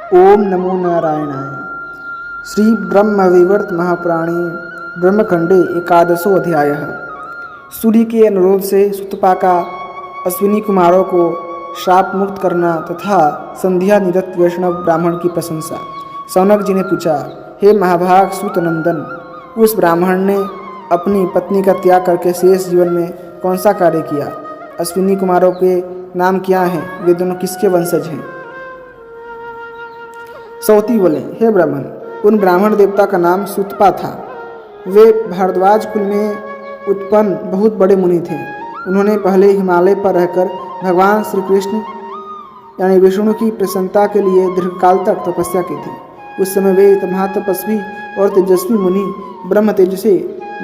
ओम नमो नारायणाय। श्री ब्रह्मविवर्त महापुराणे ब्रह्मखंडे एकादशो अध्यायः। सूर्य के अनुरोध से सुतपा अश्विनी कुमारों को शाप मुक्त करना तथा संध्या निरत वैष्णव ब्राह्मण की प्रशंसा। सौनक जी ने पूछा, हे महाभाग सूतनंदन, उस ब्राह्मण ने अपनी पत्नी का त्याग करके शेष जीवन में कौन सा कार्य किया? अश्विनी कुमारों के नाम क्या हैं? वे दोनों किसके वंशज हैं? सौती बोले, हे ब्राह्मण, उन ब्राह्मण देवता का नाम सुतपा था। वे भारद्वाज कुल में उत्पन्न बहुत बड़े मुनि थे। उन्होंने पहले हिमालय पर रहकर भगवान श्री कृष्ण यानी विष्णु की प्रसन्नता के लिए दीर्घकाल तक तपस्या की थी। उस समय वे महातपस्वी और तेजस्वी मुनि ब्रह्म तेज से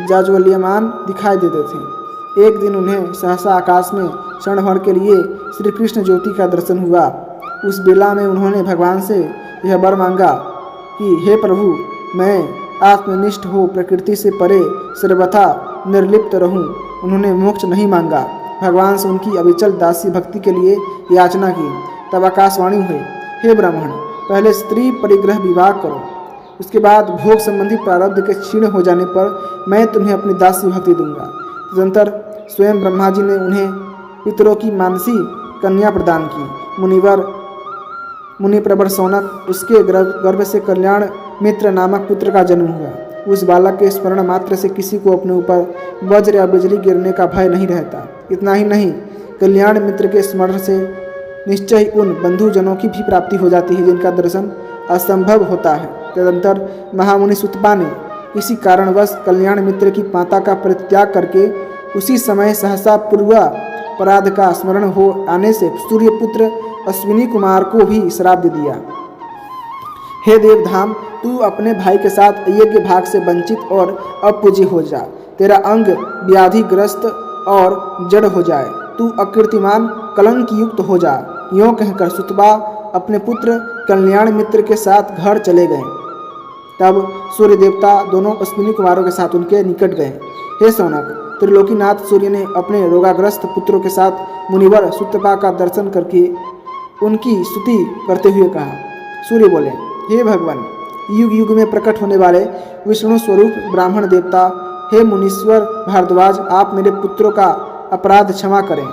जाज्वल्यमान दिखाई देते थे। एक दिन उन्हें सहसा आकाश में क्षण भर के लिए श्री कृष्ण ज्योति का दर्शन हुआ। उस बेला में उन्होंने भगवान से यह वर मांगा कि हे प्रभु, मैं आत्मनिष्ठ हो प्रकृति से परे सर्वथा निर्लिप्त रहूं। उन्होंने मोक्ष नहीं मांगा। भगवान से उनकी अविचल दासी भक्ति के लिए याचना की। तब आकाशवाणी हुई, हे ब्राह्मण, पहले स्त्री परिग्रह विवाह करो, उसके बाद भोग संबंधी प्रारब्ध के क्षीण हो जाने पर मैं तुम्हें अपनी दासी भक्ति दूंगा। तदंतर स्वयं ब्रह्मा जी ने उन्हें पितरों की मानसी कन्या प्रदान की। मुनि प्रवर सौनक, उसके गर्भ से कल्याण मित्र नामक पुत्र का जन्म हुआ। उस बालक के स्मरण मात्र से किसी को अपने ऊपर वज्र या बिजली गिरने का भय नहीं रहता। इतना ही नहीं, कल्याण मित्र के स्मरण से निश्चय उन बंधुजनों की भी प्राप्ति हो जाती है जिनका दर्शन असंभव होता है। तदंतर महामुनि सुतपा ने किसी कारणवश कल्याण मित्र की माता का परित्याग करके उसी समय सहसा पूर्वापराध का स्मरण हो आने से सूर्यपुत्र अश्विनी कुमार को भी श्राप दे दिया। हे देवधाम, तू अपने भाई के साथ यज्ञ भाग से वंचित और अपूज्य हो जा। तेरा अंग व्याधिग्रस्त और जड़ हो जाए। तू अकीर्तिमान कलंक युक्त हो जा। यों कहकर सुतपा अपने पुत्र कल्याण मित्र के साथ घर चले गए। तब सूर्य देवता दोनों अश्विनी कुमारों के साथ उनके निकट गए। हे सौनक, त्रिलोकीनाथ सूर्य ने अपने रोगाग्रस्त पुत्रों के साथ मुनिवर सुतपा का दर्शन करके उनकी स्तुति करते हुए कहा। सूर्य बोले, हे भगवान, युग युग में प्रकट होने वाले विष्णु स्वरूप ब्राह्मण देवता, हे मुनीश्वर भारद्वाज, आप मेरे पुत्रों का अपराध क्षमा करें।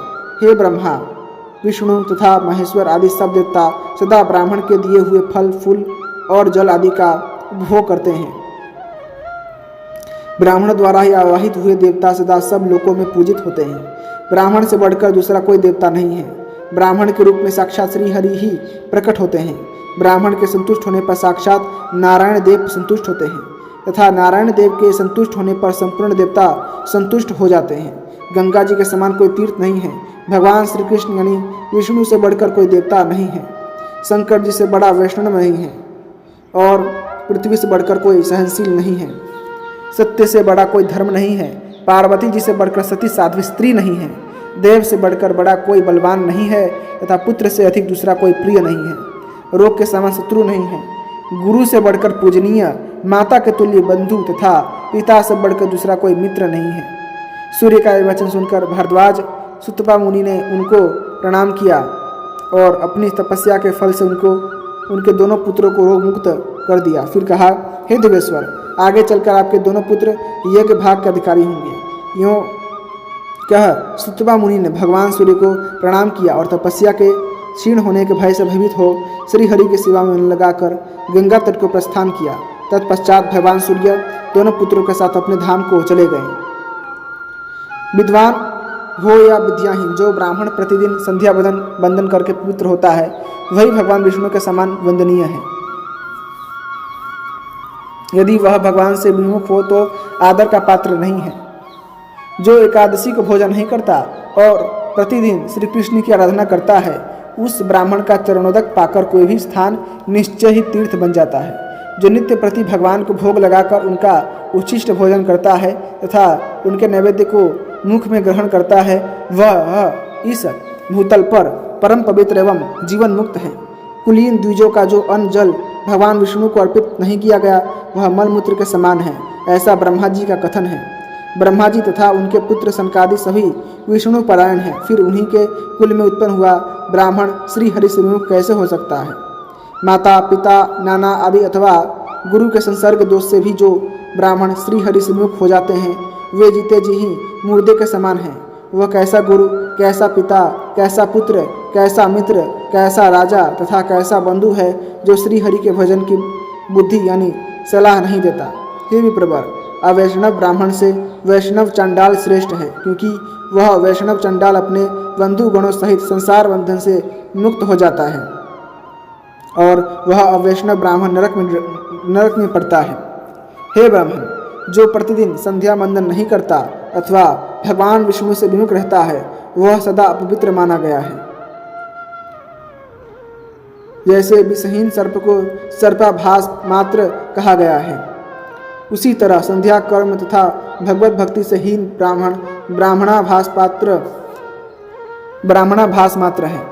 हे ब्रह्मा, विष्णु तथा महेश्वर आदि सब देवता सदा ब्राह्मण के दिए हुए फल फूल और जल आदि का उपभोग करते हैं। ब्राह्मण द्वारा ही आवाहित हुए देवता सदा सब लोकों में पूजित होते हैं। ब्राह्मण से बढ़कर दूसरा कोई देवता नहीं है। ब्राह्मण के रूप में साक्षात श्री हरि ही प्रकट होते हैं। ब्राह्मण के संतुष्ट होने पर साक्षात नारायण देव संतुष्ट होते हैं तथा नारायण देव के संतुष्ट होने पर संपूर्ण देवता संतुष्ट हो जाते हैं। गंगा जी के समान कोई तीर्थ नहीं है। भगवान श्री कृष्ण यानी विष्णु से बढ़कर कोई देवता नहीं है। शंकर जी से बड़ा वैष्णव नहीं है और पृथ्वी से बढ़कर कोई सहनशील नहीं है। सत्य से बड़ा कोई धर्म नहीं है। पार्वती जी से बढ़कर सती साध्वी स्त्री नहीं है। देव से बढ़कर बड़ा कोई बलवान नहीं है तथा पुत्र से अधिक दूसरा कोई प्रिय नहीं है। रोग के समान शत्रु नहीं है। गुरु से बढ़कर पूजनीय, माता के तुल्य बंधु तथा पिता से बढ़कर दूसरा कोई मित्र नहीं है। सूर्य का यह वचन सुनकर भारद्वाज सुतपा मुनि ने उनको प्रणाम किया और अपनी तपस्या के फल से उनके दोनों पुत्रों को रोग मुक्त कर दिया। फिर कहा, हे देवेश्वर, आगे चलकर आपके दोनों पुत्र यज्ञ भाग के अधिकारी होंगे। यूँ कह सुतपा मुनि ने भगवान सूर्य को प्रणाम किया और तपस्या के क्षीण होने के भय से भयभीत हो श्री हरि की सेवा में मन लगाकर गंगा तट को प्रस्थान किया। तत्पश्चात भगवान सूर्य दोनों पुत्रों के साथ अपने धाम को चले गए। विद्वान हो या विद्याहीन, जो ब्राह्मण प्रतिदिन संध्या बंदन करके पवित्र होता है, वही भगवान विष्णु के समान वंदनीय है। यदि वह भगवान से विमुख हो तो आदर का पात्र नहीं है। जो एकादशी को भोजन नहीं करता और प्रतिदिन श्री कृष्ण की आराधना करता है, उस ब्राह्मण का चरणोदक पाकर कोई भी स्थान निश्चय ही तीर्थ बन जाता है। जो नित्य प्रति भगवान को भोग लगाकर उनका उच्छिष्ट भोजन करता है तथा उनके नैवेद्य को मुख में ग्रहण करता है, वह इस भूतल पर परम पवित्र एवं जीवन मुक्त है। कुलीन द्विजों का जो अन्न जल भगवान विष्णु को अर्पित नहीं किया गया, वह मलमूत्र के समान है, ऐसा ब्रह्मा जी का कथन है। ब्रह्मा जी तथा उनके पुत्र सनकादि सभी विष्णु परायण हैं। फिर उन्हीं के कुल में उत्पन्न हुआ ब्राह्मण श्री हरि से विमुख कैसे हो सकता है? माता पिता नाना आदि अथवा गुरु के संसर्ग दोष से भी जो ब्राह्मण श्री हरि से विमुख हो जाते हैं वे जीते जी ही मुर्दे के समान हैं। वह कैसा गुरु, कैसा पिता, कैसा पुत्र, कैसा मित्र, कैसा राजा तथा कैसा बंधु है जो श्री हरि के भजन की बुद्धि यानी सलाह नहीं देता। हे विप्रवर, अवैष्णव ब्राह्मण से वैष्णव चंडाल श्रेष्ठ है, क्योंकि वह वैष्णव चंडाल अपने बंधु गणों सहित संसार बंधन से मुक्त हो जाता है और वह अवैष्णव ब्राह्मण नरक में पड़ता है। हे ब्राह्मण, जो प्रतिदिन संध्या वंदन नहीं करता अथवा भगवान विष्णु से विमुख रहता है वह सदा अपवित्र माना गया है। जैसे विषहीन सर्प को सर्पाभास मात्र कहा गया है, उसी तरह संध्या कर्म तथा भगवत भक्ति से हीन ब्राह्मण ब्राह्मणाभास मात्र है।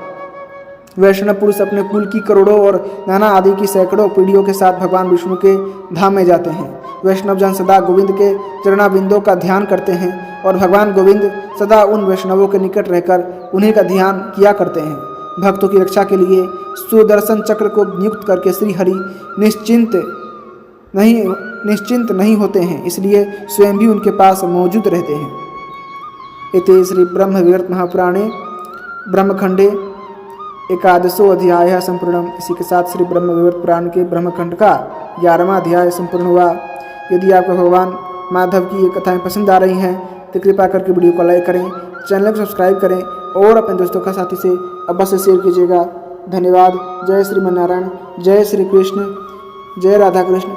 वैष्णव पुरुष अपने कुल की करोड़ों और नाना आदि की सैकड़ों पीढ़ियों के साथ भगवान विष्णु के धाम में जाते हैं। वैष्णव जन सदा गोविंद के चरणाबिंदों का ध्यान करते हैं और भगवान गोविंद सदा उन वैष्णवों के निकट रहकर उन्हीं का ध्यान किया करते हैं। भक्तों की रक्षा के लिए सुदर्शन चक्र को नियुक्त करके श्री हरि निश्चिंत नहीं होते हैं, इसलिए स्वयं भी उनके पास मौजूद रहते हैं। इति श्री ब्रह्म विवर्त महापुराणे ब्रह्मखंडे एकादशो अध्याय संपूर्णम। इसी के साथ श्री ब्रह्म विवर्त पुराण के ब्रह्मखंड का 11वां अध्याय संपूर्ण हुआ। यदि आपको भगवान माधव की ये कथाएं पसंद आ रही हैं तो कृपा करके वीडियो को लाइक करें, चैनल को सब्सक्राइब करें और अपने दोस्तों का साथी से अवश्य शेयर कीजिएगा। धन्यवाद। जय श्रीमन्नारायण, जय श्री कृष्ण, जय राधा कृष्ण।